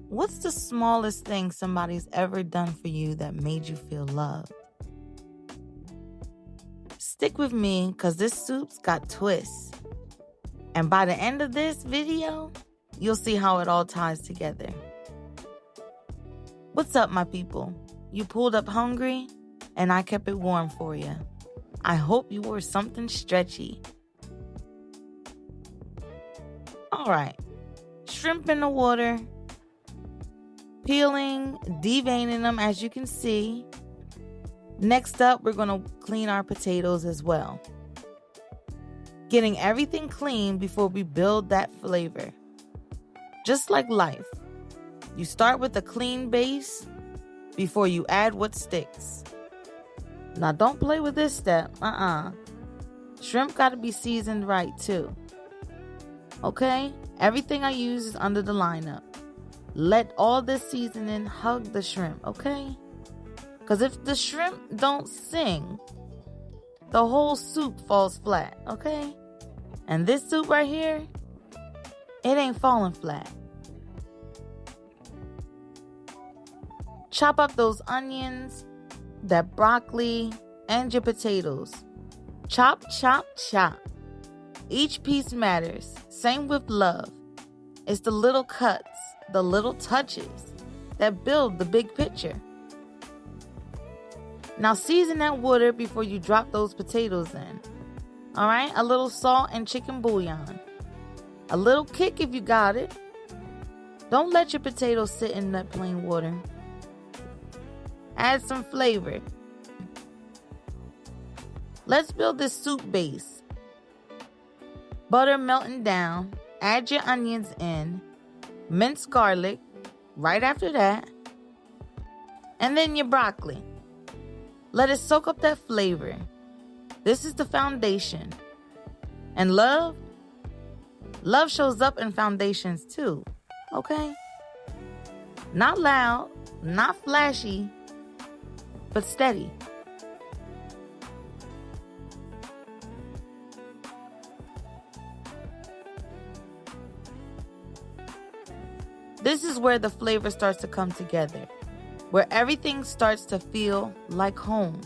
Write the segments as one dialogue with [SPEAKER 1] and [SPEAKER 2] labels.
[SPEAKER 1] What's the smallest thing somebody's ever done for you that made you feel loved? Stick with me because this soup's got twists. And by the end of this video, you'll see how it all ties together. What's up, my people? You pulled up hungry and I kept it warm for you. I hope you wore something stretchy. All right, shrimp in the water, peeling, deveining them as you can see. Next up, we're going to clean our potatoes as well. Getting everything clean before we build that flavor. Just like life, you start with a clean base before you add what sticks. Now don't play with this step, Shrimp got to be seasoned right too. Okay, everything I use is under the lineup. Let all this seasoning hug the shrimp, okay? Because if the shrimp don't sing, the whole soup falls flat, okay? And this soup right here, it ain't falling flat. Chop up those onions, that broccoli, and your potatoes. Chop, chop, chop. Each piece matters. Same with love. It's the little cuts, the little touches that build the big picture. Now season that water before you drop those potatoes in. All right, a little salt and chicken bouillon. A little kick if you got it. Don't let your potatoes sit in that plain water. Add some flavor. Let's build this soup base. Butter melting down. Add your onions in. Minced garlic right after that. And then your broccoli. Let it soak up that flavor. This is the foundation. And love shows up in foundations too, okay? Not loud, not flashy, but steady. This is where the flavor starts to come together, where everything starts to feel like home.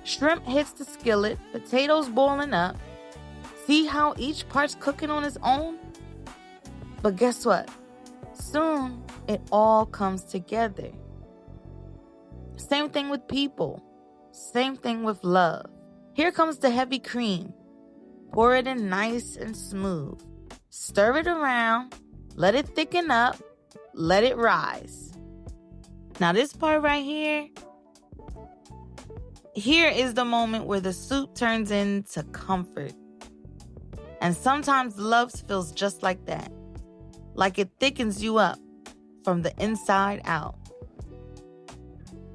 [SPEAKER 1] Shrimp hits the skillet, potatoes boiling up. See how each part's cooking on its own? But guess what? Soon, it all comes together. Same thing with people. Same thing with love. Here comes the heavy cream. Pour it in nice and smooth. Stir it around. Let it thicken up. Let it rise. Now this part right here is the moment where the soup turns into comfort. And sometimes love feels just like that. Like it thickens you up from the inside out.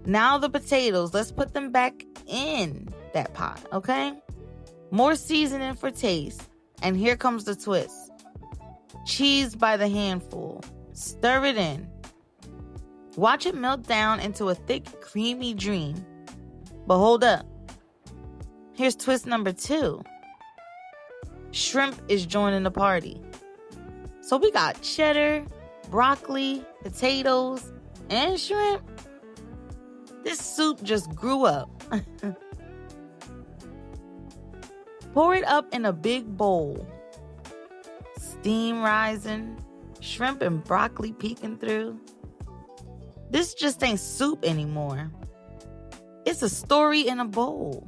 [SPEAKER 1] Now the potatoes, let's put them back in that pot, okay? More seasoning for taste. And here comes the twist. Cheese by the handful. Stir it in. Watch it melt down into a thick, creamy dream. But hold up. Here's twist number 2. Shrimp is joining the party. So we got cheddar, broccoli, potatoes, and shrimp. This soup just grew up. Pour it up in a big bowl. Steam rising, shrimp and broccoli peeking through. This just ain't soup anymore. It's a story in a bowl.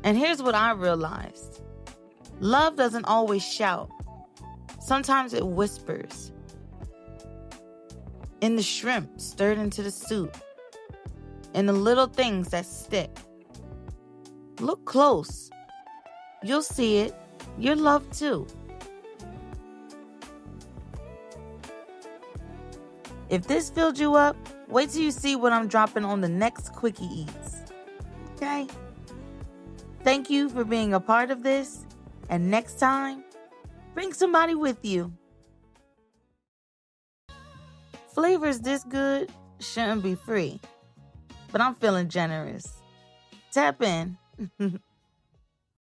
[SPEAKER 1] And here's what I realized. Love doesn't always shout. Sometimes it whispers. In the shrimp stirred into the soup. In the little things that stick. Look close. You'll see it. You're loved too. If this filled you up, wait till you see what I'm dropping on the next Quickie Eats. Okay? Thank you for being a part of this. And next time, bring somebody with you. Flavors this good shouldn't be free, but I'm feeling generous. Tap in.